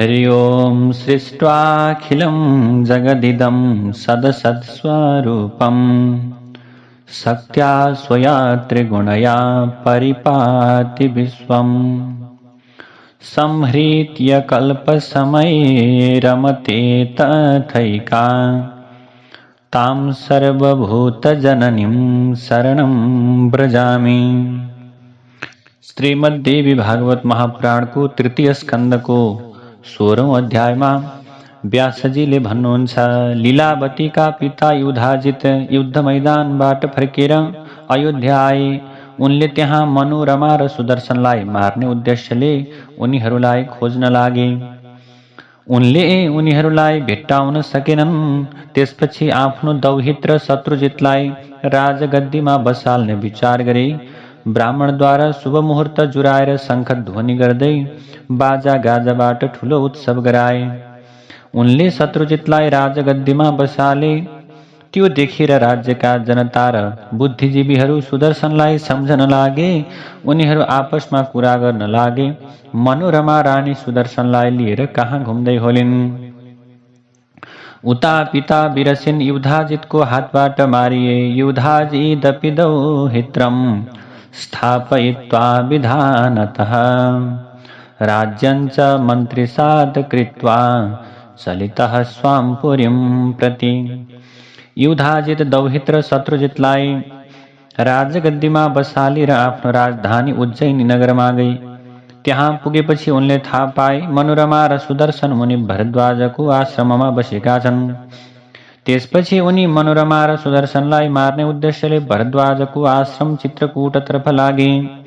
हरि ओं सृष्ट्वाखिलं जगदिदं सदसत्स्वरूपं शक्त्या स्वया त्रिगुणया परिपाति विश्वम् संहृत्य कल्पसमये रमते तथैका तां सर्वभूतजननीं शरणं व्रजामि। श्रीमद्देवी भागवत महापुराण को तृतीय स्कंद को 16औं अध्यायमा व्यासजीले भन्नुहुन्छ, लीलावतीका पिता युधाजित युद्ध मैदानबाट फर्केर अयोध्या आए। उनले त्यहाँ मनोरमा र सुदर्शनलाई मार्ने उद्देश्यले उनीहरूलाई खोज्न लागे। उनले उनीहरूलाई भेट्टाउन सकेनन्। त्यसपछि आफ्नो दौहित्र शत्रुजितलाई राजगद्दीमा बसाल्ने विचार गरे। ब्राह्मणद्वारा शुभ मुहूर्त जुराएर शङ्ख ध्वनि गर्दै बाजा गाजाबाट ठुलो उत्सव गराए। उनले शत्रुजितलाई राजगद्दीमा बसाले। त्यो देखेर राज्यका जनता र बुद्धिजीवीहरू सुदर्शनलाई सम्झन लागे। उनीहरू आपसमा कुरा गर्न लागे। मनोरमा रानी सुदर्शनलाई लिएर कहाँ घुम्दै होलिन्। उता पिता वीरसेन युधाजितको हातबाट मारिए। युधाजिदपि दौहित्रं स्थापयित्वा विधानतः राज्यं च मन्त्रिसात् कृत्वा चलितः स्वां पुरीं प्रति। युधाजित दौहित्र शत्रुजितलाई राजगद्दीमा बसालेर आफ्नो राजधानी उज्जैनी नगरमा गई। त्यहाँ पुगेपछि उनले थाहा पाए मनोरमा र सुदर्शन मुनि भरद्वाजको आश्रममा बसेका छन्। त्यसपछि उनी मनोरमा र सुदर्शनलाई मार्ने उद्देश्यले भरद्वाजको आश्रम चित्रकूटतर्फ लागे।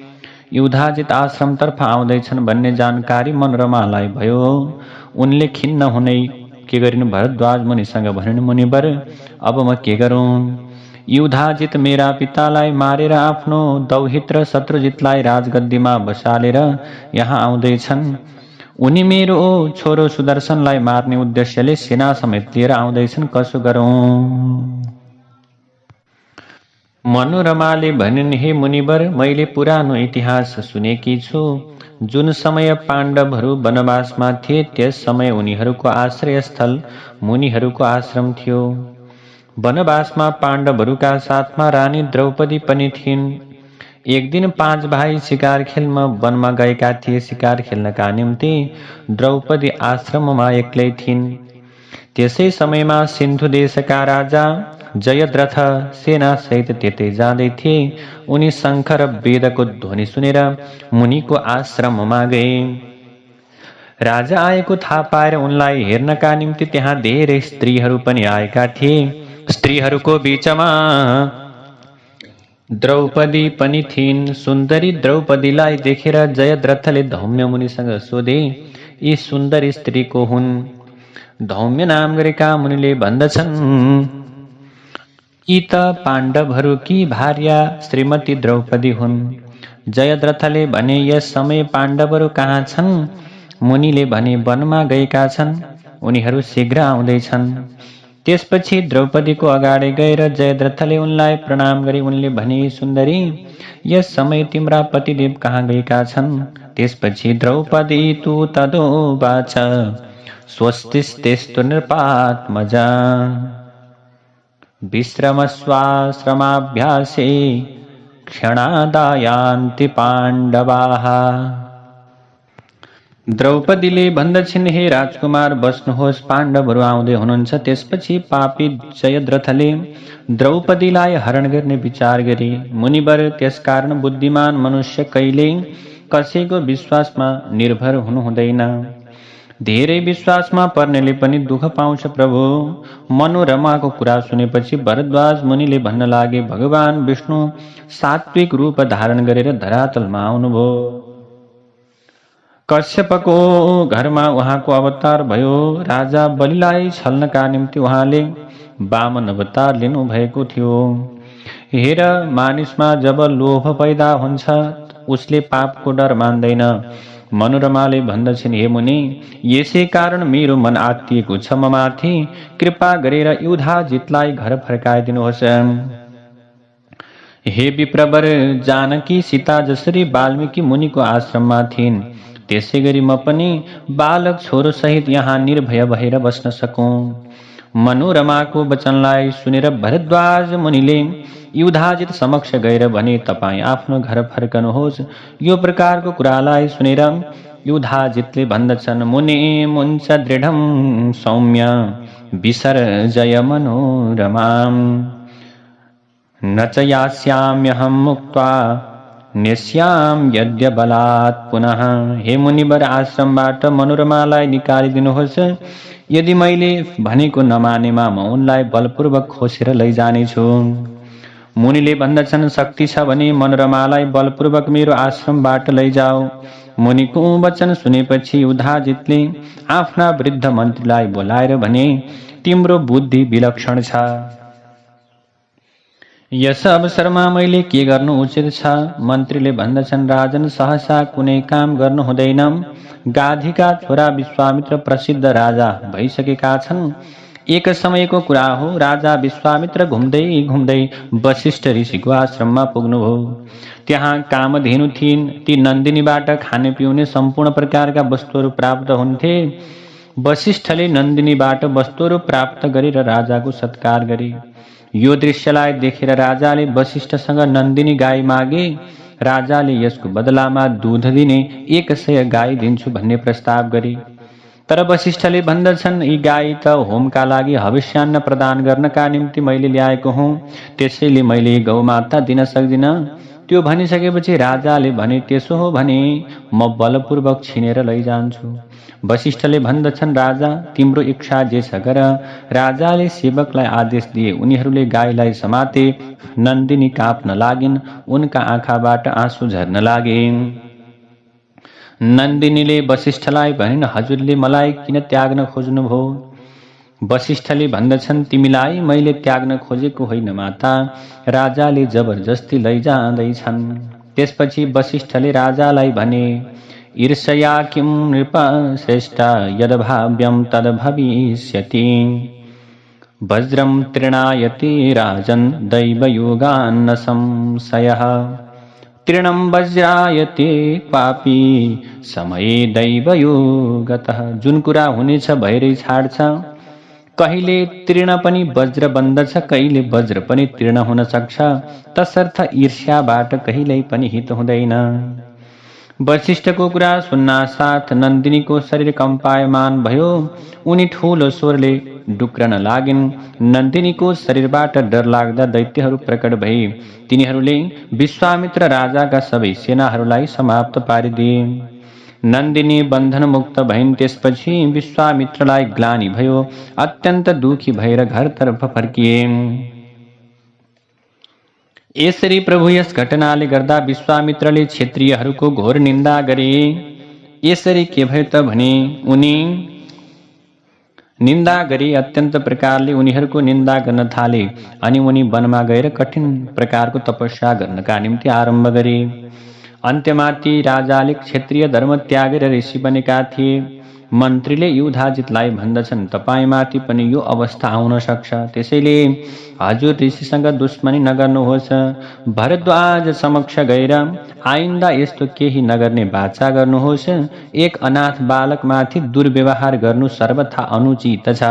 युधाजित आश्रमतर्फ आउँदैछन् भन्ने जानकारी मनोरमालाई भयो। उनले खिन्न हुनै के गरिनु भरद्वाज मुनिसँग भनिन्, मुनिवर अब म के गरौँ? युधाजित मेरा पितालाई मारेर आफ्नो दौहित्र शत्रुजितलाई राजगद्दीमा बसालेर यहाँ आउँदैछन्। उनी मेरो छोरो सुदर्शनलाई मार्ने उद्देश्यले सेना समेत लिएर आउँदैछन्। कसो गरौँ? मनोरमाले भनिन्, हे मुनिवर, मैले पुरानो इतिहास सुनेकी छु। जुन समय पाण्डवहरू वनवासमा थिए त्यस समय उनीहरूको आश्रयस्थल मुनिहरूको आश्रम थियो। वनवासमा पाण्डवहरूका साथमा रानी द्रौपदी पनि थिइन्। एक दिन 5 भाइ शिकार खेल्न वनमा गएका थिए। शिकार खेल्नका निम्ति द्रौपदी आश्रममा एक्लै थिइन्। त्यसै समयमा सिन्धु देशका राजा जयद्रथ सेनासहित त्यतै जाँदै थिए। उनी शङ्ख र वेदको ध्वनि सुनेर मुनिको आश्रममा गए। राजा आएको थाहा पाएर उनलाई हेर्नका निम्ति त्यहाँ धेरै स्त्रीहरू पनि आएका थिए। स्त्रीहरूको बीचमा द्रौपदी पनि थिइन्। सुन्दरी द्रौपदीलाई देखेर जयद्रथले धौम्य मुनिसँग सोधे, यी सुन्दरी स्त्री को हुन्? धौम्य नाम गरेका मुनिले भन्दछन्, यी त पाण्डवहरूकी भार्या श्रीमती द्रौपदी हुन्। जयद्रथले भने, यस समय पाण्डवहरू कहाँ छन्? मुनिले भने, वनमा गएका छन्। उनीहरू शीघ्र आउँदैछन्। त्यसपछि द्रौपदीको अगाडि गएर जयद्रथले उनलाई प्रणाम गरे। उनले भने, सुन्दरी, यस समय तिम्रा पतिदेव कहाँ गएका छन्? त्यसपछि द्रौपदी तु तदोवाच, स्वस्तिस्तेस्तु नृपात्मजा विश्रमस्वाश्रमाभ्यासे क्षणादायान्ति पाण्डवाः। द्रौपदीले भन्दछिन्, हे राजकुमार बस्नुहोस्, पाण्डवहरू आउँदै हुनुहुन्छ। त्यसपछि पापी जयद्रथले द्रौपदीलाई हरण गर्ने विचार गरे। मुनिवर, त्यसकारण बुद्धिमान मनुष्य कहिल्यै कसैको विश्वासमा निर्भर हुनु हुँदैन। धेरै विश्वासमा पर्नेले पनि दुःख पाउँछ प्रभु। मनोरमाको कुरा सुनेपछि भरद्वाज मुनिले भन्न लागे, भगवान विष्णु सात्विक रूप धारण गरेर धरातलमा आउनुभयो। कश्यपको घरमा उहाँको अवतार भयो। राजा बलिलाई छल्नका निम्ति उहाँले वामन अवतार लिनु भएको थियो। हेर, मानिसमा जब लोभ पैदा हुन्छ उसले पापको डर मान्दैन। मनोरमाले भन्दछिन्, हे मुनि, यसै कारण मेरो मन आत्तिएको छ। म माथि कृपा गरेर युधाजितलाई घर फर्काइदिनुहोस्। हे विप्रवर, जानकी सीता जसरी वाल्मीकि मुनिको आश्रममा थिइन् त्यसै गरी म पनि बालक छोरो सहित यहाँ निर्भय भएर बस्न सकूं। मनोरमाको वचनलाई सुनेर भरद्वाज मुनिले युधाजित समक्ष गएर भने, तपाईँ आफ्नो घर फर्कनुहोस्। यो प्रकारको कुरालाई सुनेर युधाजितले भन्दछन्, मुने मुञ्च दृढं सौम्य विसर्जय मनोरमाम् न च यास्याम्यहं मुक्त्वा नेस्याम यद्य बलात् पुनः। हे मुनिवर, आश्रमबाट मनोरमालाई निकालिदिनुहोस्। यदि मैले भनेको नमानेमा म उनलाई बलपूर्वक खोसेर लैजानेछु। मुनिले भन्दछन्, शक्ति छ भने मनोरमालाई बलपूर्वक मेरो आश्रमबाट लैजाऊ। मुनिको वचन सुनेपछि युधाजितले आफ्ना वृद्ध मन्त्रीलाई बोलाएर भने, तिम्रो बुद्धि विलक्षण छ। यस अवसरमा मैले के गर्नु उचित छ? मन्त्रीले भन्दछन्, राजन, सहसा कुनै काम गर्नु हुँदैन। गाधीका छोरा विश्वामित्र प्रसिद्ध राजा भइसकेका छन्। एक समयको कुरा हो, राजा विश्वामित्र घुम्दै घुम्दै वशिष्ठ ऋषिको आश्रममा पुग्नुभयो। त्यहाँ कामधेनु थिइन्। ती नन्दिनीबाट खाने पिउने सम्पूर्ण प्रकारका वस्तुहरू प्राप्त हुन्थे। वशिष्ठले नन्दिनीबाट वस्तुहरू प्राप्त गरेर राजाको सत्कार गरे। यो दृश्यलाई देखेर राजाले वशिष्ठसँग नन्दिनी गाई मागे। राजाले यसको बदलामा दूध दिने 100 गाई दिन्छु भन्ने प्रस्ताव गरे। तर वशिष्ठले भन्दछन्, यी गाई त होमका लागि हविष्यान्न प्रदान गर्नका निम्ति मैले ल्याएको हुँ, त्यसैले मैले गौमाता दिन सक्दिन। त्यो भनिसकेपछि राजाले भने, त्यसो हो भने म बलपूर्वक छिनेर लैजान्छु। वशिष्ठले भन्दछन्, राजा, तिम्रो इच्छा जे छ गर। राजाले सेवकलाई आदेश दिए। उनीहरूले गाईलाई समाते। नन्दिनी काँप्न लागिन्। उनका आँखाबाट आँसु झर्न लागे। नन्दिनीले वशिष्ठलाई भनिन्, हजुरले मलाई किन त्याग्न खोज्नुभयो? वशिष्ठले भन्दछन्, तिमीलाई मैले त्याग्न खोजेको होइन माता, राजाले जबरजस्ती लैजाँदैछन्। त्यसपछि वशिष्ठले राजालाई भने, ईर्ष्या किं नृप श्रेष्ठ यद्भाव्यं तद्भविष्यति। वज्रं तृणायते राजन् दैवयोगान्न संशयः। तृणं वज्रायते क्वापि समये दैवयोगतः। जुन कुरा हुनेछ भएरै छाड्छ। कहिले तृण पनि वज्र बन्दछ, कहिले वज्र पनि तृण हुन सक्छ। तसर्थ ईर्ष्याबाट कहिल्यै पनि हित हुँदैन। वशिष्ठको कुरा सुन्नासाथ नन्दिनीको शरीर कम्पायमान भयो। उनी ठूलो स्वरले डुक्रन लागिन्। नन्दिनीको शरीरबाट डरलाग्दा दैत्यहरू प्रकट भए। तिनीहरूले विश्वामित्र राजाका सबै सेनाहरूलाई समाप्त पारिदिए। नन्दिनी बन्धनमुक्त भइन्। त्यसपछि विश्वामित्रलाई ग्लानि भयो। अत्यन्त दुखी भएर घरतर्फ फर्किए। यसरी प्रभु यस घटनाले गर्दा विश्वामित्रले क्षत्रियहरूको घोर निन्दा गरे। यसरी के भयो त भने उनी निन्दा गरी अत्यन्त प्रकारले उनीहरूको निन्दा गर्न थाले। अनि उनी वनमा गएर कठिन प्रकारको तपस्या गर्नका निम्ति आरम्भ गरे। अन्त्यमा ती राजाले क्षत्रिय धर्म त्यागेर ऋषि बनेका थिए। मन्त्रीले युधाजितलाई भन्दछन्, तपाईमाथि पनि यो अवस्था आउन सक्छ। त्यसैले हजुर ऋषिसँग दुश्मनी नगर्नुहोस्। भरद्वाज समक्ष गएर आइन्दा यस्तो केही नगर्ने वाचा गर्नुहोस्। एक अनाथ बालकमाथि दुर्व्यवहार गर्नु सर्वथा अनुचित छ।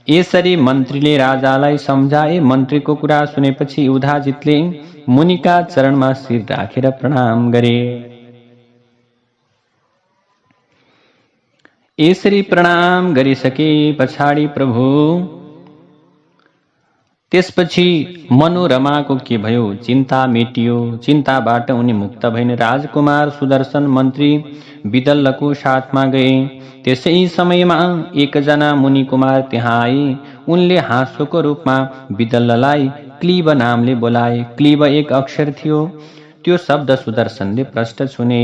यसरी मन्त्रीले राजालाई सम्झाए। मन्त्रीको कुरा सुनेपछि युधाजितले मुनिका चरणमा शिर राखेर प्रणाम गरे। यसरी प्रणाम गरिसके पछाडि प्रभु त्यसपछि मनोरमाको के भयो? चिन्ता मेटियो। चिन्ताबाट उनी मुक्त भइन्। राजकुमार सुदर्शन मन्त्री विदल्लको साथमा गए। त्यसै समयमा एकजना मुनि कुमार त्यहाँ आए। उनले हाँसोको रूपमा विदल्ललाई क्लीब नामले बोलाए। क्लीब एक अक्षर थियो। त्यो शब्द सुदर्शनले प्रष्ट सुने।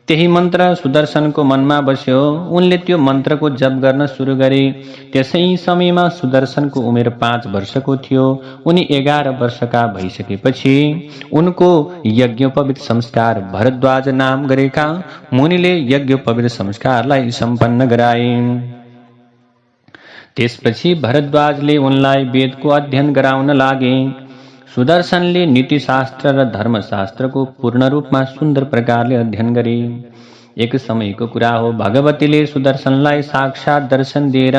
त्यही मन्त्र सुदर्शनको मनमा बस्यो। उनले त्यो मन्त्रको जप गर्न सुरु गरे। त्यसै समयमा सुदर्शनको उमेर 5 वर्षको थियो। उनी 11 वर्षका भइसकेपछि उनको यज्ञोपवीत संस्कार भरद्वाज नाम गरेका मुनिले यज्ञोपवीत संस्कारलाई सम्पन्न गराए। त्यसपछि भरद्वाजले उनलाई वेदको अध्ययन गराउन लागे। सुदर्शनले नीतिशास्त्र र धर्मशास्त्रको पूर्ण रूपमा सुन्दर प्रकारले अध्ययन गरे। एक समयको कुरा हो, भगवतीले सुदर्शनलाई साक्षात दर्शन दिएर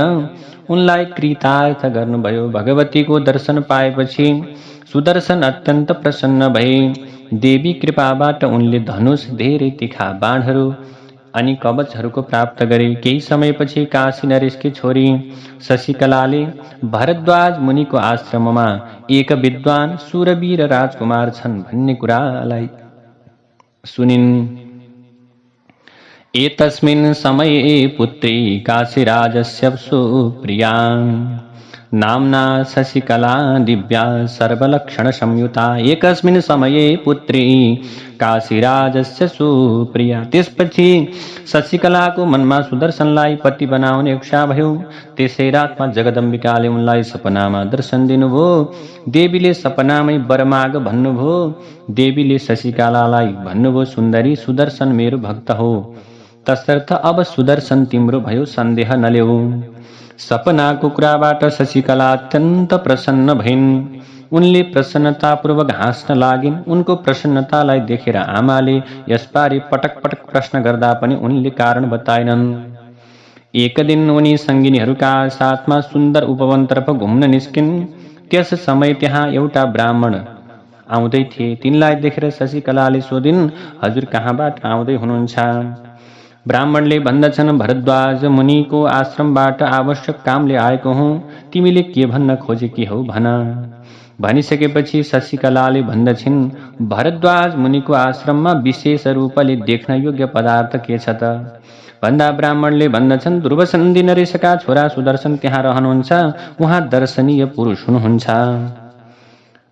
उनलाई कृतार्थ गर्नुभयो। भगवतीको दर्शन पाएपछि सुदर्शन अत्यन्त प्रसन्न भए। देवी कृपाबाट उनले धनुष, धेरै तीखा बाणहरू अनि कवचहरूको प्राप्त गरे। केही समयपछि काशी नरेशकी छोरी शशिकलाले भरद्वाज मुनिको आश्रममा एक विद्वान सुरवीर राजकुमार छन् भन्ने कुरालाई सुनिन्। एतस्मिन् समये पुत्री काशीराजस्य सुप्रिया नाम्ना शशिकला दिव्या सर्वलक्षण संयुता। एकस्मिन् समये पुत्री काशीराजस्य सुप्रिया। त्यसपछि शशिकलाको मनमा सुदर्शनलाई पति बनाउने इच्छा भयो। त्यसै रातमा जगदम्बिकाले उनलाई सपनामा दर्शन दिनुभयो। देवीले सपनामै वर माग भन्नुभयो। देवीले शशिकलालाई भन्नुभयो, सुन्दरी, सुदर्शन मेरो भक्त हो, तसर्थ अब सुदर्शन तिम्रो भयो, सन्देह नलेऊ। सपनाको कुराबाट शशिकला अत्यन्त प्रसन्न भइन्। उनले प्रसन्नतापूर्वक हाँस्न लागिन्। उनको प्रसन्नतालाई देखेर आमाले यसबारे पटक पटक प्रश्न गर्दा पनि उनले कारण बताएनन्। एक दिन उनी सङ्गिनीहरूका साथमा सुन्दर उपवनतर्फ घुम्न निस्किन्। त्यस समय त्यहाँ एउटा ब्राह्मण आउँदै थिए। तिनलाई देखेर शशिकलाले सोधिन्, हजुर कहाँबाट आउँदै हुनुहुन्छ? ब्राह्मणले भन्दछन्, भरद्वाज मुनिको आश्रमबाट आवश्यक कामले आएको हुँ। तिमीले के भन्न खोजेकी हौ भन। भनिसकेपछि शशिकलाले भन्दछिन्, भरद्वाज मुनिको आश्रममा विशेष रूपले देख्न योग्य पदार्थ के छ त? भन्दा ब्राह्मणले भन्दछन्, ध्रुवसन्धि नरेशका छोरा सुदर्शन त्यहाँ रहनुहुन्छ। उहाँ दर्शनीय पुरुष हुनुहुन्छ।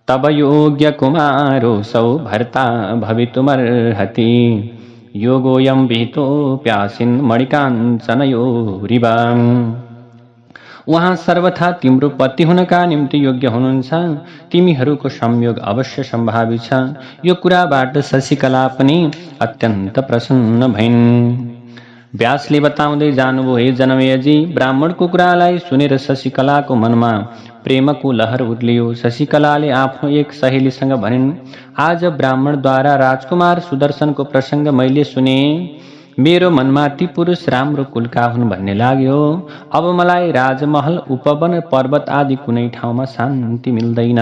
तब योग्य कुमारोऽसौ भर्ता भवितुमर्हति। योगोऽयं विहितो प्यासिन् मणिकाञ्चनयोरिव। उहाँ सर्वथा तिम्रो पति हुनका निम्ति योग्य हुनुहुन्छ। तिमीहरूको संयोग अवश्य सम्भावित छ। यो कुराबाट शशिकला पनि अत्यन्त प्रसन्न भइन्। व्यासले बताउँदै जानुभयो, हे जनमेजयजी, ब्राह्मणको कुरालाई सुनेर शशिकलाको मनमा प्रेमको लहर उर्लियो। शशिकलाले आफ्नो एक सहेलीसँग भनिन्, आज ब्राह्मणद्वारा राजकुमार सुदर्शनको प्रसङ्ग मैले सुने। मेरो मनमा ती पुरुष राम्रो कुलका हुन् भन्ने लाग्यो। अब मलाई राजमहल, उपवन, पर्वत आदि कुनै ठाउँमा शान्ति मिल्दैन।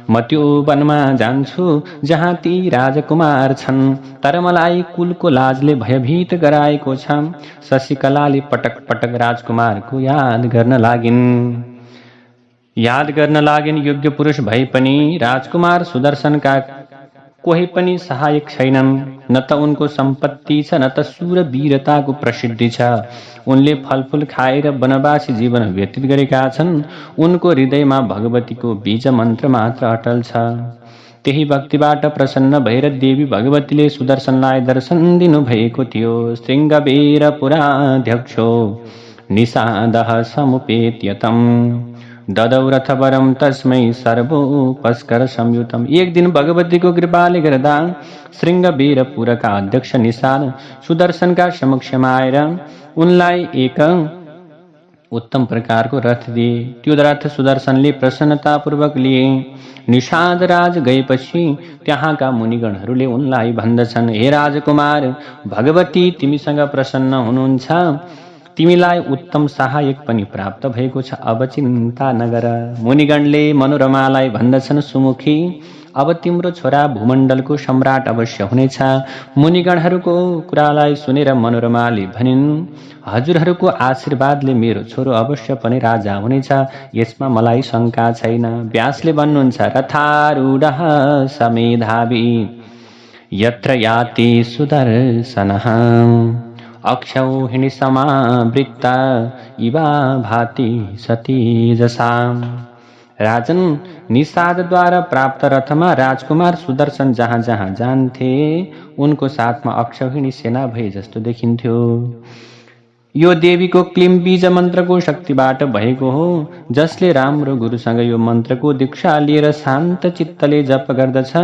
म त्यो वनमा जान्छु जहाँ ती राजकुमार छन्, तर मलाई कुलको लाजले भयभीत गराएको छ। शशिकलाले पटक पटक राजकुमारको याद गर्न लागिन्। योग्य पुरुष भए पनि राजकुमार सुदर्शनका कोही पनि सहायक छैनन्। न त उनको सम्पत्ति छ, न त शूरवीरताको प्रसिद्धि छ। उनले फलफुल खाएर वनवासी जीवन व्यतीत गरेका छन्। उनको हृदयमा भगवतीको बीज मन्त्र मात्र अटल छ। त्यही भक्तिबाट प्रसन्न भएर देवी भगवतीले सुदर्शनलाई दर्शन दिनुभएको थियो। शृङ्गवीरपुराध्यक्षो निषादः समुपेत्यतम् ददौ रथवरं तस्मै सर्वोपस्कर संयुतम्। एक दिन भगवतीको कृपाले गर्दा शृङ्गवीरपुरका अध्यक्ष निषाद सुदर्शनका समक्षमा आएर उनलाई एक उत्तम प्रकारको रथ दिए। त्यो रथ सुदर्शनले प्रसन्नतापूर्वक लिए। निषाद राज गएपछि त्यहाँका मुनिगणहरूले उनलाई भन्दछन्, हे राजकुमार, भगवती तिमीसँग प्रसन्न हुनुहुन्छ। तिमीलाई उत्तम सहायक पनि प्राप्त भएको छ। अब चिन्ता नगर। मुनिगणले मनोरमालाई भन्दछन्, सुमुखी, अब तिम्रो छोरा भूमण्डलको सम्राट अवश्य हुनेछ। मुनिगणहरूको कुरालाई सुनेर मनोरमाले भनिन्, हजुरहरूको आशीर्वादले मेरो छोरो अवश्य पनि राजा हुनेछ, यसमा मलाई शङ्का छैन। व्यासले भन्नुहुन्छ, रथारूढः समेधावी यत्र याति सुदर्शनः अक्षौहिणी समावृत्ता इवा भाति सतीजसा। राजन, निषादद्वारा प्राप्त रथमा राजकुमार सुदर्शन जहाँ जहाँ जान्थे उनको साथमा अक्षौहिणी सेना भए जस्तो देखिन्थ्यो। यो देवीको क्लीम बीज मन्त्रको शक्तिबाट भएको हो। जसले राम्रो गुरुसँग यो मन्त्रको दीक्षा लिएर शान्त चित्तले जप गर्दछ,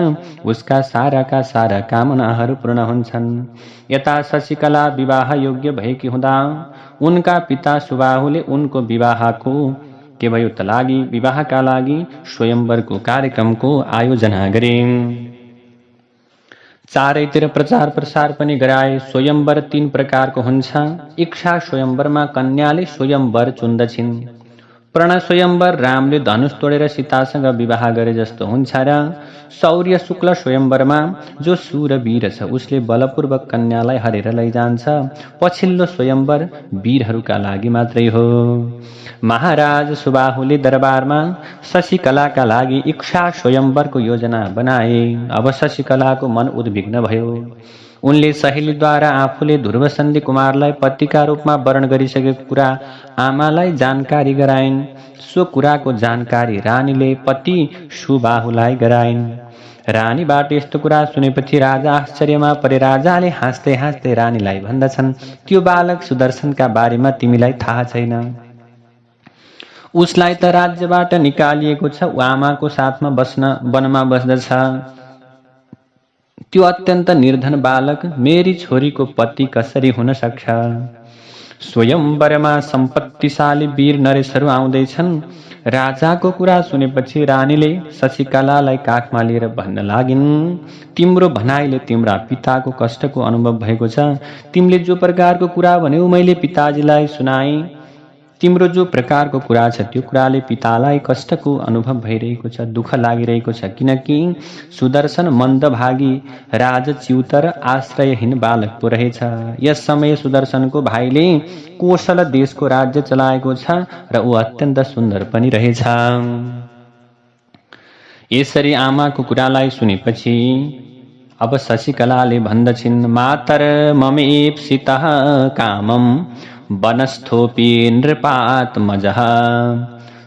उसका साराका सारा कामनाहरू पूर्ण हुन्छन्। यता शशिकला विवाह योग्य भएकी हुँदा उनका पिता सुबाहुले उनको विवाहका लागि स्वयंवरको कार्यक्रमको आयोजना गरे। चारैतिर प्रचार प्रसार पनि गराए। स्वयम्वर 3 प्रकारको हुन्छ। इच्छा स्वयम्वरमा कन्याले स्वयम्वर चुन्दछिन्। प्रण स्वयम्वर रामले धनुष तोडेर सीतासँग विवाह गरे जस्तो हुन्छ र शौर्य शुक्ल स्वयम्वरमा जो शूरवीर छ उसले बलपूर्वक कन्यालाई हरेर लैजान्छ। पछिल्लो स्वयम्वर वीरहरूका लागि मात्रै हो। महाराज सुबाहुले दरबारमा शशिकलाका लागि इच्छा स्वयम्वरको योजना बनाए। अब शशिकलाको मन उद्विग्न भयो। उनले सहेलीद्वारा आफूले ध्रुवसन्धि कुमारलाई पतिका रूपमा वर्ण गरिसकेको कुरा आमालाई जानकारी गराइन्। सो कुराको जानकारी रानीले पति सुबाहुलाई गराइन्। रानीबाट यस्तो कुरा सुनेपछि राजा आश्चर्यमा परे। राजाले हाँस्दै हाँस्दै रानीलाई भन्दछन्, त्यो बालक सुदर्शनका बारेमा तिमीलाई थाहा छैन। उसलाई त राज्यबाट निकालिएको छ। ऊ आमाको साथमा वनमा बस्दछ। त्यो अत्यन्त निर्धन बालक मेरी छोरीको पति कसरी हुन सक्छ? स्वयम्वरमा सम्पत्तिशाली वीर नरेशहरू आउँदैछन्। राजाको कुरा सुनेपछि रानीले शशिकलालाई काखमा लिएर भन्न लागिन्, तिम्रो भनाइले तिम्रा पिताको कष्टको अनुभव भएको छ। तिमीले जो प्रकारको कुरा भन्यौ मैले पिताजीलाई सुनाएँ। तिम्रो जो प्रकारको कुरा छ त्यो कुराले पितालाई कष्टको अनुभव भइरहेको छ, दुःख लागिरहेको छ। किनकि सुदर्शन मन्दभागी राजच्युतर आश्रयहीन बालक पो रहेछ। यस समय सुदर्शनको भाइले कोशल देशको राज्य चलाएको छ र ऊ अत्यन्त सुन्दर पनि रहेछ। यसरी आमाको कुरालाई सुनेपछि अब शशिकलाले भन्दछिन्, मातर ममेप्सितः कामम वनस्थोपि नृपात्मजः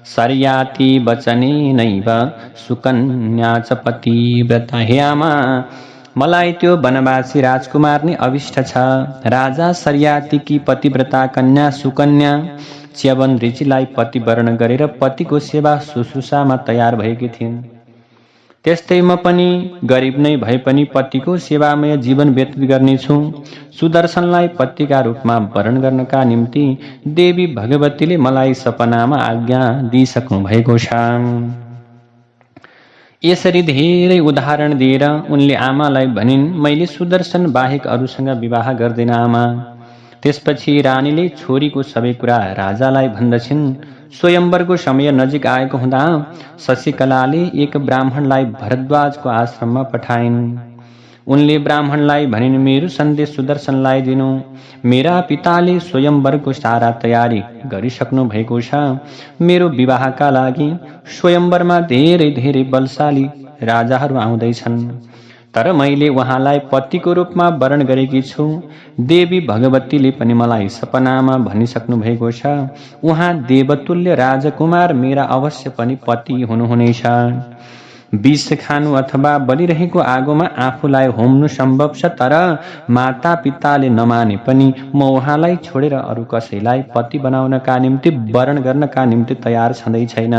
शर्याति वचनेनैव सुकन्या च पतिव्रता। हे आमा, मलाई त्यो वनवासी राजकुमार नै अभिष्ट छ। राजा शर्यातिकी पतिव्रता कन्या सुकन्या च्यवन ऋषिलाई पतिवर्ण गरेर पतिको सेवा शुश्रूषामा तयार भएकी थिइन्। त्यस्तै म पनि गरिब नै भए पनि पतिको सेवामय जीवन व्यतीत गर्नेछु। सुदर्शनलाई पतिका रूपमा वर्ण गर्नका निम्ति देवी भगवतीले मलाई सपनामा आज्ञा दिइसक्नु भएको छ। यसरी धेरै उदाहरण दिएर उनले आमालाई भनिन्, मैले सुदर्शन बाहेक अरूसँग विवाह गर्दैन आमा। त्यसपछि रानीले छोरीको सबै कुरा राजालाई भन्दछिन्। स्वयम्वरको समय नजिक आएको हुँदा शशिकलाले एक ब्राह्मणलाई भरद्वाजको आश्रममा पठाइन्। उनले ब्राह्मणलाई भनिन्, मेरो सन्देश सुदर्शनलाई दिनु। मेरा पिताले स्वयम्वरको सारा तयारी गरिसक्नु भएको छ। मेरो विवाहका लागि स्वयम्वरमा धेरै धेरै बलशाली राजाहरू आउँदैछन्, तर मैले उहाँलाई पतिको रूपमा वर्ण गरेकी छु। देवी भगवतीले पनि मलाई सपनामा भनिसक्नु भएको छ, उहाँ देवतुल्य राजकुमार मेरा अवश्य पनि पति हुनुहुनेछ। विष खानु अथवा बलिरहेको आगोमा आफूलाई होम्नु सम्भव छ, तर माता पिताले नमाने पनि म उहाँलाई छोडेर अरू कसैलाई पति बनाउनका निम्ति वर्ण गर्नका निम्ति तयार छँदै छैन।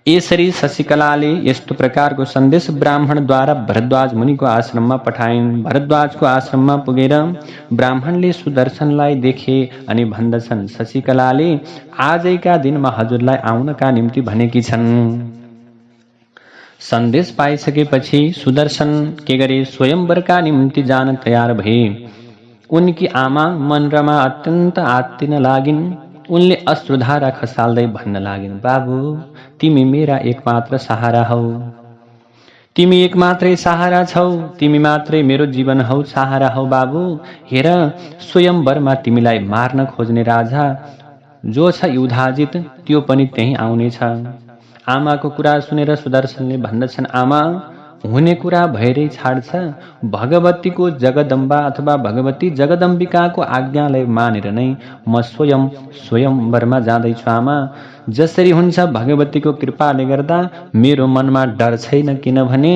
यसरी शशिकलाले यस्तो प्रकारको सन्देश ब्राह्मणद्वारा भरद्वाज मुनिको आश्रममा पठाइन्। भरद्वाजको आश्रममा पुगेर ब्राह्मणले सुदर्शनलाई देखे अनि भन्दछन्, शशिकलाले आजैका दिनमा हजुरलाई आउनका निम्ति भनेकी छन्। सन्देश पाइसकेपछि सुदर्शन के गरे, स्वयम्वरका निम्ति जान तयार भए। उनकी आमा मनरमा अत्यन्त आत्तिन लागिन्। उनले अश्रुधारा खसाल्दै भन्न लागिन्, बाबु तिमी मेरा एकमात्र सहारा हौ। तिमी एक मात्रै सहारा छौ। तिमी मात्रै मेरो जीवन हौ, सहारा हौ बाबु। हेर, स्वयम्वरमा तिमीलाई मार्न खोज्ने राजा जो छ युधाजित, त्यो पनि त्यही आउनेछ। आमाको कुरा सुनेर सुदर्शनले भन्दछन्, आमा हुने कुरा भएरै छाड्छ। भगवतीको जगदम्बा अथवा भगवती जगदम्बिकाको आज्ञालाई मानेर नै म स्वयम्वरमा जाँदैछु आमा। जसरी हुन्छ भगवतीको कृपाले गर्दा मेरो मनमा डर छैन, किनभने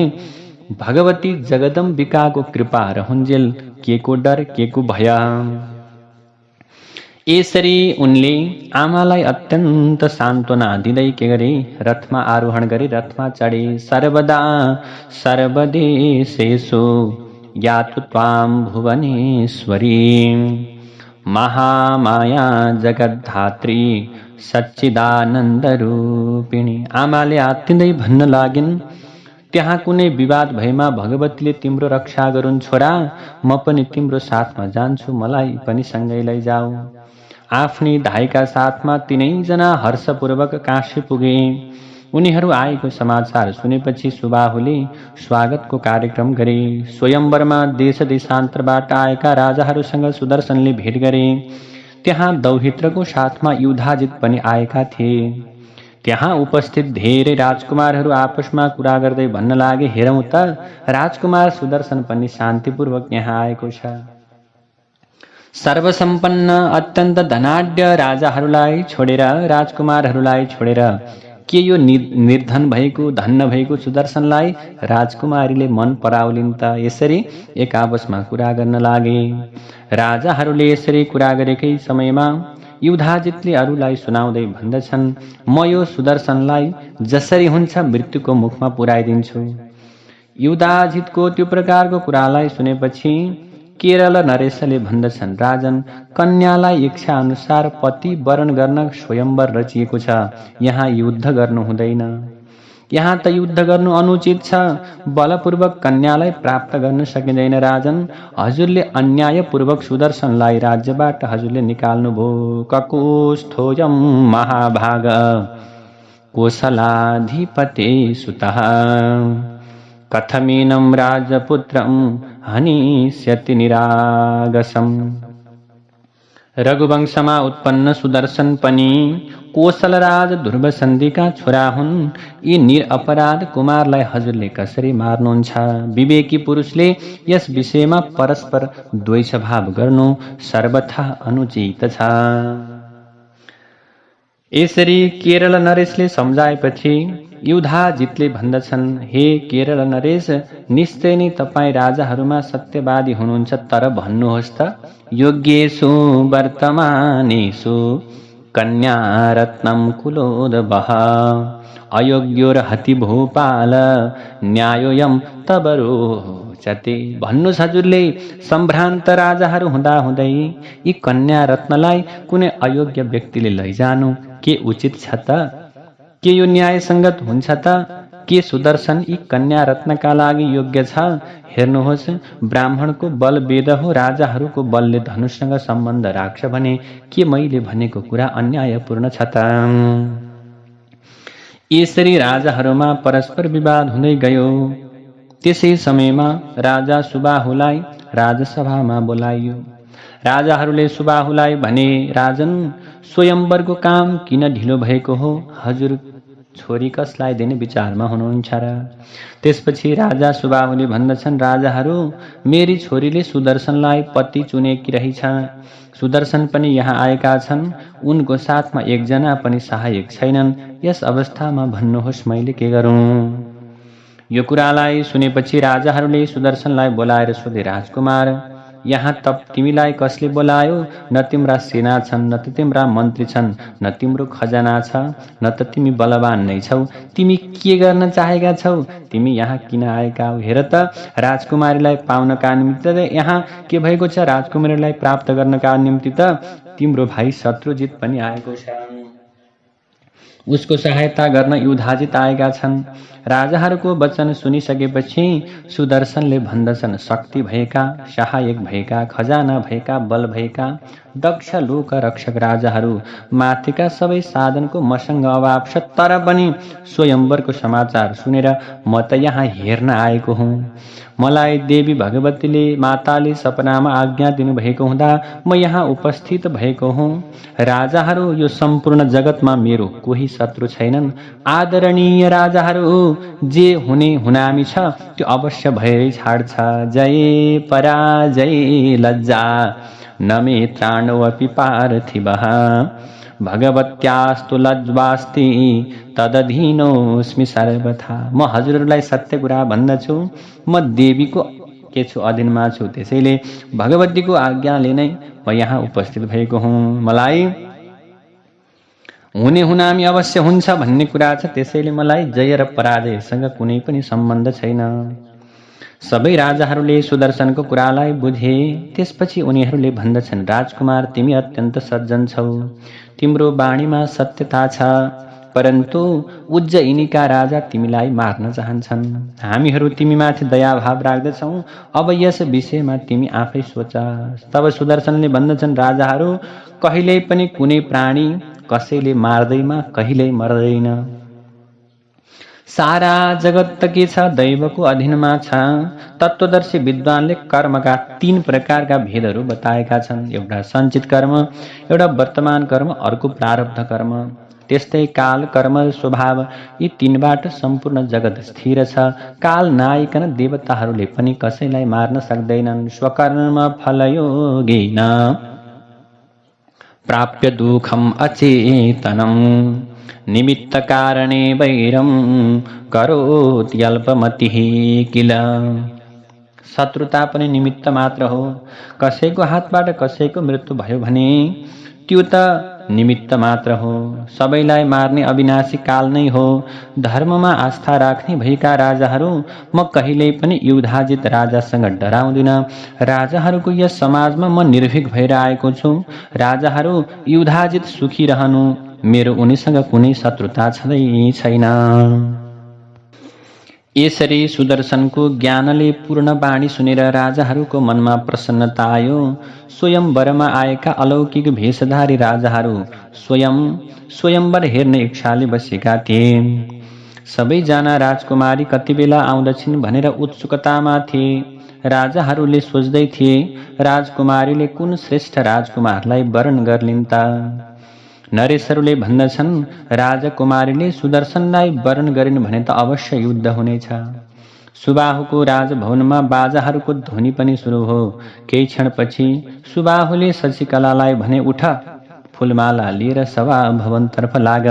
भगवती जगदम्बिकाको कृपा रहुन्जेल के को डर, के को भय। यसरी उनले आमालाई अत्यन्त सान्त्वना दिँदै के गरे, रथमा आरोहण गरे, रथमा चढे। सर्वदा सर्वदेशेषु यातु त्वां भुवनेश्वरी महामाया जगद्धात्री सच्चिदानन्द रूपिणी। आमाले आत्तिँदै भन्न लागिन्, त्यहाँ कुनै विवाद भएमा भगवतीले तिम्रो रक्षा गरून् छोरा, म पनि तिम्रो साथमा जान्छु, मलाई पनि सँगै लैजाऊ। आफ्नी धाइका साथमा तीनैजना हर्षपूर्वक काशी पुगे। उनीहरू आएको समाचार सुनेपछि सुबाहुले स्वागतको कार्यक्रम गरे। स्वयम्वरमा देश देशान्तरबाट आएका राजाहरूसँग सुदर्शनले भेट गरे। त्यहाँ दौहित्रको साथमा युधाजित पनि आएका थिए। त्यहाँ उपस्थित धेरै राजकुमारहरू आपसमा कुरा गर्दै भन्न लागे, हेरौँ त राजकुमार सुदर्शन पनि शान्तिपूर्वक यहाँ आएको छ। सर्वसम्पन्न अत्यन्त धनाढ्य राजाहरूलाई छोडेर, राजकुमारहरूलाई छोडेर के यो निर्धन भएको धन्न भएको सुदर्शनलाई राजकुमारीले मन पराउलिन् त? यसरी एक आपसमा कुरा गर्न लागे। राजाहरूले यसरी कुरा गरेकै समयमा युधाजितले अरूलाई सुनाउँदै भन्दछन्, म यो सुदर्शनलाई जसरी हुन्छ मृत्युको मुखमा पुर्याइदिन्छु। युधाजितको त्यो प्रकारको कुरालाई सुनेपछि केरल नरेशले भन्दछन्, राजन, कन्यालाई इच्छा अनुसार पति वरण गर्न स्वयम्वर रचिएको छ। यहाँ युद्ध गर्नु हुँदैन। यहाँ त युद्ध गर्नु अनुचित छ। बलपूर्वक कन्यालाई प्राप्त गर्न सकिँदैन। राजन, हजुरले अन्यायपूर्वक सुदर्शनलाई राज्यबाट हजुरले निकाल्नुभयो। ककुस्थोऽयं महाभाग कोसलाधिपते सुतः कथमेनं राजपुत्रं हनिष्यति निरागसम्। रघुवंशमा उत्पन्न सुदर्शन पनि कोसलराज ध्रुवसन्धिका छोरा हुन्। यी निरपराध कुमारलाई हजुरले कसरी मार्नुहुन्छ? विवेकी पुरुषले यस विषयमा परस्पर द्वेषभाव गर्नु सर्वथा अनुचित छ। यसरी केरल नरेशले सम्झाएपछि युधाजितले भन्दछन्, हे केरल नरेश, निश्चय नै तपाईँ राजाहरूमा सत्यवादी हुनुहुन्छ, तर भन्नुहोस् त, योग्येषु वर्तमानेषु कन्यारत्नं कुलोद्भवः अयोग्योर्हति भूपाल न्यायोऽयं तव रोचते। भन्नुहोस् हजुरले, सम्भ्रान्त राजाहरू हुँदाहुँदै यी कन्या रत्नलाई कुनै अयोग्य व्यक्तिले लैजानु के उचित छ त? के यो न्यायसङ्गत हुन्छ त? के सुदर्शन यी कन्या रत्नका लागि योग्य छ? हेर्नुहोस्, ब्राह्मणको बल वेद हो, राजाहरूको बलले धनुषसँग सम्बन्ध राख्छ भने के मैले भनेको कुरा अन्यायपूर्ण छ त? यसरी राजाहरूमा परस्पर विवाद हुँदै गयो। त्यसै समयमा राजा सुबाहुलाई राजसभामा बोलाइयो। राजाहरूले सुबाहुलाई भने, राजन, स्वयम्वरको काम किन ढिलो भएको हो? हजुर छोरी कसलाई दिने विचारमा हुनुहुन्छ र? त्यसपछि राजा सुबाहुले भन्दछन्, राजाहरू, मेरी छोरीले सुदर्शनलाई पति चुनेकी रहेछ। सुदर्शन पनि यहाँ आएका छन्। उनको साथमा एकजना पनि सहायक छैनन्। यस अवस्थामा भन्नुहोस् मैले के गरौँ? यो कुरालाई सुनेपछि राजाहरूले सुदर्शनलाई बोलाएर सोधे, राजकुमार, यहाँ त तिमीलाई कसले बोलायो? न तिम्रा सेना छन्, न त तिम्रा मन्त्री छन्, न तिम्रो खजाना छ, न त तिमी बलवान नै छौ। तिमी के गर्न चाहेका छौ? तिमी यहाँ किन आएका हौ? हेर त, राजकुमारीलाई पाउनका निम्ति त यहाँ के भएको छ? राजकुमारीलाई प्राप्त गर्नका निम्ति त तिम्रो भाइ शत्रुजित पनि आएको छ। उसको सहायता गर्न युधाजित आएका छन्। राजाहरूको वचन सुनिसकेपछि सुदर्शनले भन्दछन्, शक्ति भएका, सहायक भएका, खजाना भएका, बल भएका दक्ष लोक रक्षक राजाहरू माथिका सबै साधनको मसँग अभाव छ। तर पनि स्वयम्वरको समाचार सुनेर म त यहाँ हेर्न आएको हुँ। मलाई देवी भगवतीले माताले सपनामा आज्ञा दिनुभएको हुँदा म यहाँ उपस्थित भएको हुँ। राजाहरू, यो सम्पूर्ण जगतमा मेरो कोही शत्रु छैनन्। आदरणीय राजाहरू, जे हुने हुनामी छ त्यो अवश्य भएरै छाड्छ। जय पराजय लज्जा न मे त्राणोऽपि पार्थिवः भगवत्यास्तु लज्वास्ति तदधीनोऽस्मि सर्वथा। म हजुरहरूलाई सत्य कुरा भन्दछु, म देवीको के छु, अधीनमा छु। त्यसैले भगवतीको आज्ञाले नै म यहाँ उपस्थित भएको हुँ। मलाई हुने हुनामी अवश्य हुन्छ भन्ने कुरा छ। त्यसैले मलाई जय र पराजयसँग कुनै पनि सम्बन्ध छैन। सबै राजाहरूले सुदर्शनको कुरालाई बुझे। त्यसपछि उनीहरूले भन्दछन्, राजकुमार, तिमी अत्यन्त सज्जन छौ। तिम्रो वाणीमा सत्यता छ। परन्तु उज्जयिनीका राजा तिमीलाई मार्न चाहन्छन्। हामीहरू तिमीमाथि दयाभाव राख्दछौँ, अब यस विषयमा तिमी आफै सोच। तब सुदर्शनले भन्दछन्, राजाहरू, कहिल्यै पनि कुनै प्राणी कसैले मार्दैमा कहिल्यै मर्दैन। सारा जगत त के छ, दैवको अधीनमा छ। तत्त्वदर्शी विद्वानले कर्मका 3 प्रकारका भेदहरू बताएका छन्। एउटा सञ्चित कर्म, एउटा वर्तमान कर्म, अर्को प्रारब्ध कर्म। त्यस्तै काल, कर्म, स्वभाव यी 3बाट सम्पूर्ण जगत स्थिर छ। काल नआइकन देवताहरूले पनि कसैलाई मार्न सक्दैनन्। स्वकर्म फलयोगेन प्राप्य दुःखम अचेतनम निमित्त कारणे वैरम करोति अल्पमतिः किल। शत्रुता पनि निमित्त मात्र हो। कसैको हातबाट कसैको मृत्यु भयो भने त्यो त निमित्त मात्र हो। सबैलाई मार्ने अविनाशी काल नै हो। धर्ममा आस्था राख्ने भएका राजाहरू, म कहिल्यै पनि युधाजित राजासँग डराउँदिन। राजाहरूको यस समाजमा म निर्भीक भएर आएको छु। राजाहरू, युधाजित सुखी रहनु, मेरो उनीसँग कुनै शत्रुता छँदै छैन। यसरी सुदर्शनको ज्ञानले पूर्ण वाणी सुनेर राजाहरूको मनमा प्रसन्नता आयो। स्वयंवरमा आएका अलौकिक भेषधारी राजाहरू स्वयंवर हेर्ने इच्छाले बसेका थिए। सबैजना राजकुमारी कति बेला आउँदछिन् भनेर उत्सुकतामा थिए। राजाहरूले सोच्दै थिए, राजकुमारीले कुन श्रेष्ठ राजकुमारलाई वरण गर्लिन् त। नरेशहरूले भन्दछन्, राजकुमारीले सुदर्शनलाई वरण गरिन् भने त अवश्य युद्ध हुनेछ। सुबाहुको राजभवनमा बाजाहरूको ध्वनि पनि सुरु हो। केही क्षणपछि सुबाहुले शशिकलालाई भने, उठ, फूलमाला लिएर सभा भवनतर्फ लाग।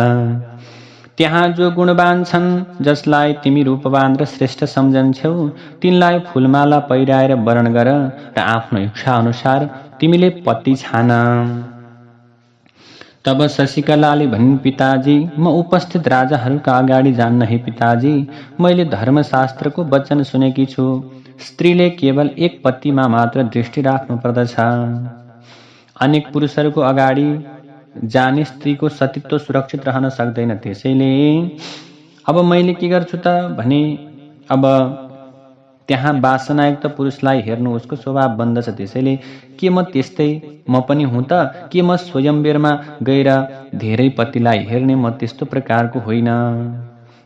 त्यहाँ जो गुणवान छन्, जसलाई तिमी रूपवान र श्रेष्ठ सम्झन्छौ, तिनलाई फूलमाला पहिराएर वरण गर र आफ्नो इच्छा अनुसार तिमीले पति छान। तब शशिकलाले भनिन्, पिताजी, म उपस्थित राजाहरूका अगाडि जान्न हे पिताजी। मैले धर्मशास्त्रको वचन सुनेकी छु, स्त्रीले केवल एक पतिमा मात्र दृष्टि राख्नु पर्दछ। अनेक पुरुषहरूको अगाडि जाने स्त्रीको सतीत्व सुरक्षित रहन सक्दैन। त्यसैले अब मैले के गर्छु त भने, अब त्यहाँ वासनायुक्त पुरुषलाई हेर्नु उसको स्वभाव बन्दछ। त्यसैले के म त्यस्तै म पनि हुँ त? के म स्वयंवरमा गएर धेरै पतिलाई हेर्ने म त्यस्तो प्रकारको होइन।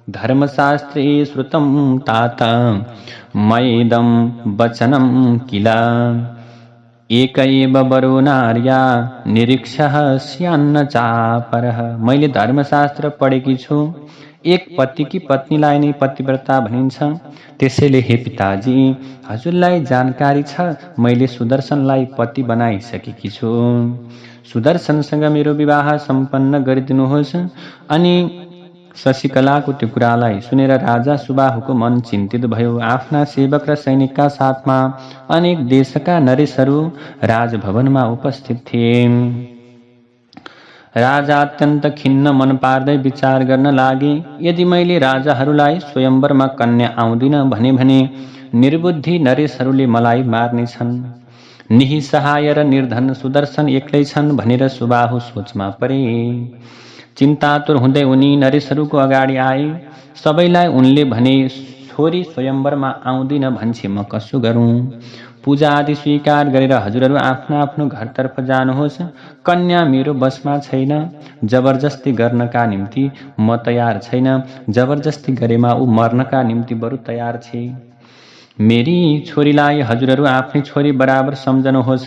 धर्मशास्त्रे श्रुतं तात मयेदं वचनं किल एक एव वरो नार्या निरीक्षः स्यान्न चापरः। मैले धर्मशास्त्र पढेकी छु, एक पतिकी पत्नीलाई नै पतिव्रता भनिन्छ। त्यसैले हे पिताजी, हजुरलाई जानकारी छ, मैले सुदर्शनलाई पति बनाइसकेकी छु। सुदर्शनसँग मेरो विवाह सम्पन्न गरिदिनुहोस्। अनि शशिकलाको त्यो कुरालाई सुनेर राजा सुबाहुको मन चिन्तित भयो। आफ्ना सेवक र सैनिकका साथमा अनेक देशका नरेशहरू राजभवनमा उपस्थित थिए। राजा अत्यन्त खिन्न मन पार्दै विचार गर्न लागे, यदि मैले राजाहरूलाई स्वयंवरमा कन्या आउँदिन भने निर्बुद्धि नरेशहरूले मलाई मार्नेछन्। निःसहाय र निर्धन सुदर्शन एक्लै छन् भनेर सुबाहु सोचमा परे। चिन्तातुर हुँदै उनी नरेशहरूको अगाडि आए। सबैलाई उनले भने, छोरी स्वयंवरमा आउँदिन भन्छे म कसो गरौँ? पूजा आदि स्वीकार गरेर हजुरहरू आफ्नो आफ्नो घरतर्फ जानुहोस्। कन्या मेरो बसमा छैन। जबरजस्ती गर्नका निम्ति म तयार छैन। जबरजस्ती गरेमा ऊ मर्नका निम्ति बरु तयार छे। मेरी छोरीलाई हजुरहरू आफ्नै छोरी बराबर सम्झनुहोस्।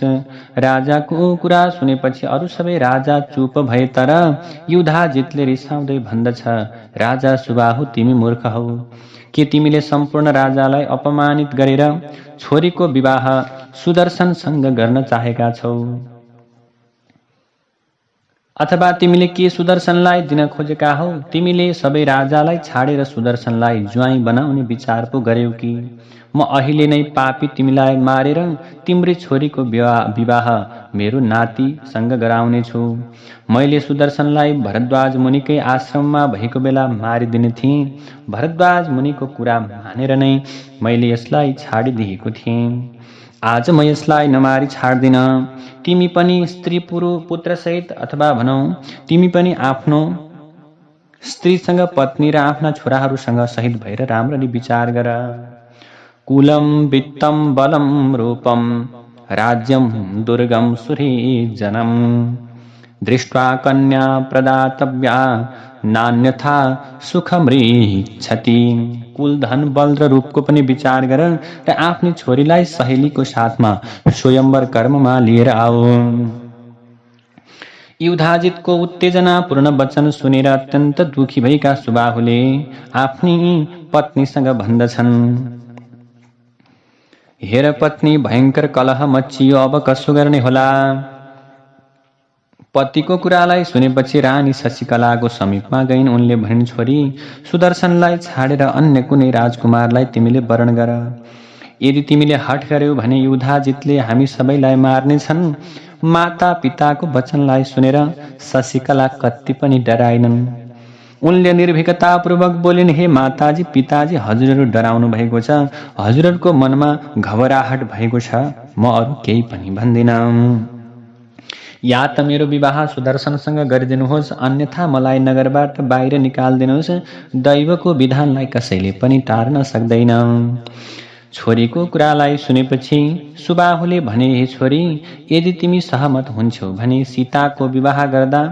राजाको कुरा सुनेपछि अरू सबै राजा चुप भए। तर युधाजितले रिसाउँदै भन्दछ, राजा सुबाहु, तिमी मूर्ख हौ। के तिमीले सम्पूर्ण राजालाई अपमानित गरेर छोरीको विवाह सुदर्शनसँग गर्न चाहेका छौ? अथवा तिमीले के सुदर्शनलाई दिन खोजेका हौ? तिमीले सबै राजालाई छाडेर सुदर्शनलाई ज्वाइँ बनाउने विचार पो गर्यौ कि? म अहिले नै पापी तिमीलाई मारेर तिम्री छोरीको विवाह मेरो नातिसँग गराउने छु। मैले सुदर्शनलाई भरद्वाज मुनिकै आश्रममा भएको बेला मारिदिने थिएँ। भरद्वाज मुनिको कुरा मानेर नै मैले यसलाई छाडिदिएको थिएँ। आज म यसलाई नमारी छाड्दिन। तिमी पनि स्त्री पुत्रसहित, अथवा भनौँ तिमी पनि आफ्नो स्त्रीसँग पत्नी र आफ्ना छोराहरूसँग सहित भएर राम्ररी विचार गर। कुलम वित्तम बलम रूपम राज्यम दुर्गम सुहृजनम दृष्ट्वा कन्या प्रदातव्या नान्यथा सुखमृच्छति। कुल धन बल र रूपको पनि विचार गर र आफ्नी छोरीलाई सहेलीको साथमा स्वयम्वर कर्ममा लिएर आऊ। युधाजितको उत्तेजनापूर्ण वचन सुनेर अत्यन्त दुखी भएका सुबाहुले आफ्नी पत्नीसँग भन्दछन्, हेर पत्नी, भयंकर कलह मचियो, अब कसो गर्ने होला। पतिको कुरालाई सुनेपछि रानी शशिकलाको समीपमा गइन्। उनले भनिन्, छोरी, सुदर्शनलाई छाडेर अन्य कुनै राजकुमारलाई तिमीले वरण गर। यदि तिमीले हठ गर्यौ भने युधाजितले हामी सबैलाई मार्नेछन्। माता पिताको वचनलाई सुनेर शशिकला कति पनि डराइनन्। उनले निर्भीकतापूर्वक बोलिन्, हे माताजी, पिताजी, हजुरहरू डराउनु भएको छ। हजुरहरूको मनमा घबराहट भएको छ। म अरू केही पनि भन्दिन। या त मेरो विवाह सुदर्शनसँग गरिदिनुहोस्, अन्यथा मलाई नगरबाट बाहिर निकालिदिनुहोस्। दैवको विधानलाई कसैले पनि टार्न सक्दैन। छोरीको कुरालाई सुनेपछि सुबाहुले भने, हे छोरी, यदि तिमी सहमत हुन्छौ भने सीताको विवाह गर्दा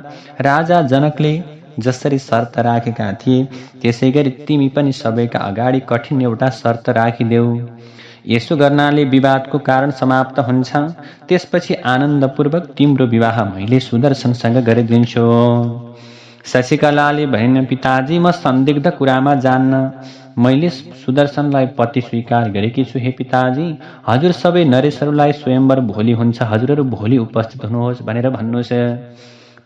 राजा जनकले जसरी शर्त राखेका थिए त्यसै गरी तिमी पनि सबैका अगाडि कठिन एउटा शर्त राखिदेऊ। यसो गर्नाले विवादको कारण समाप्त हुन्छ। त्यसपछि आनन्दपूर्वक तिम्रो विवाह मैले सुदर्शनसँग गरिदिन्छु। शशिकलाले भनिन्, पिताजी, म संदिग्ध कुरामा जान्न। मैले सुदर्शनलाई पति स्वीकार गरेकी छु। हे पिताजी, हजुर सबै नरेशहरूलाई स्वयम्वर भोलि हुन्छ, हजुरहरू भोलि उपस्थित हुनुहोस् भनेर भन्नुहोस्।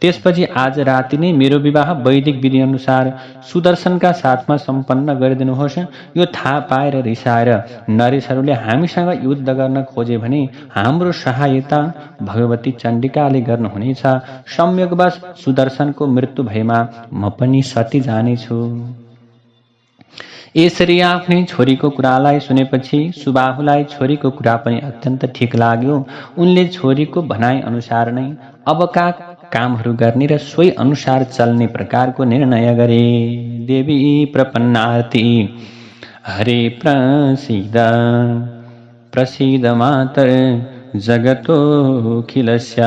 त्यसपछि आज राति नै मेरो विवाह वैदिक विधि अनुसार सुदर्शनका साथमा सम्पन्न गरिदिनुहोस्। यो थाहा पाएर रिसाएर नरेशहरूले हामीसँग युद्ध गर्न खोजे भने हाम्रो सहायता भगवती चण्डिकाले गर्नुहुनेछ। संयोगवश सुदर्शनको मृत्यु भएमा म पनि सती जानेछु। यसरी आफ्नै छोरीको कुरालाई सुनेपछि सुबाहुलाई छोरीको कुरा पनि अत्यन्त ठिक लाग्यो। उनले छोरीको भनाइ अनुसार नै अबका कामहरू गर्ने र सोही अनुसार चल्ने प्रकारको निर्णय गरे। देवी प्रपन्नार्ति हरे प्रसीद प्रसीद मातर जगतोऽखिलस्य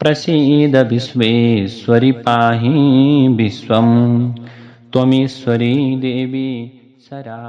प्रसीद विश्वेश्वरी पाहि विश्वम् त्वमीश्वरी देवी सरा।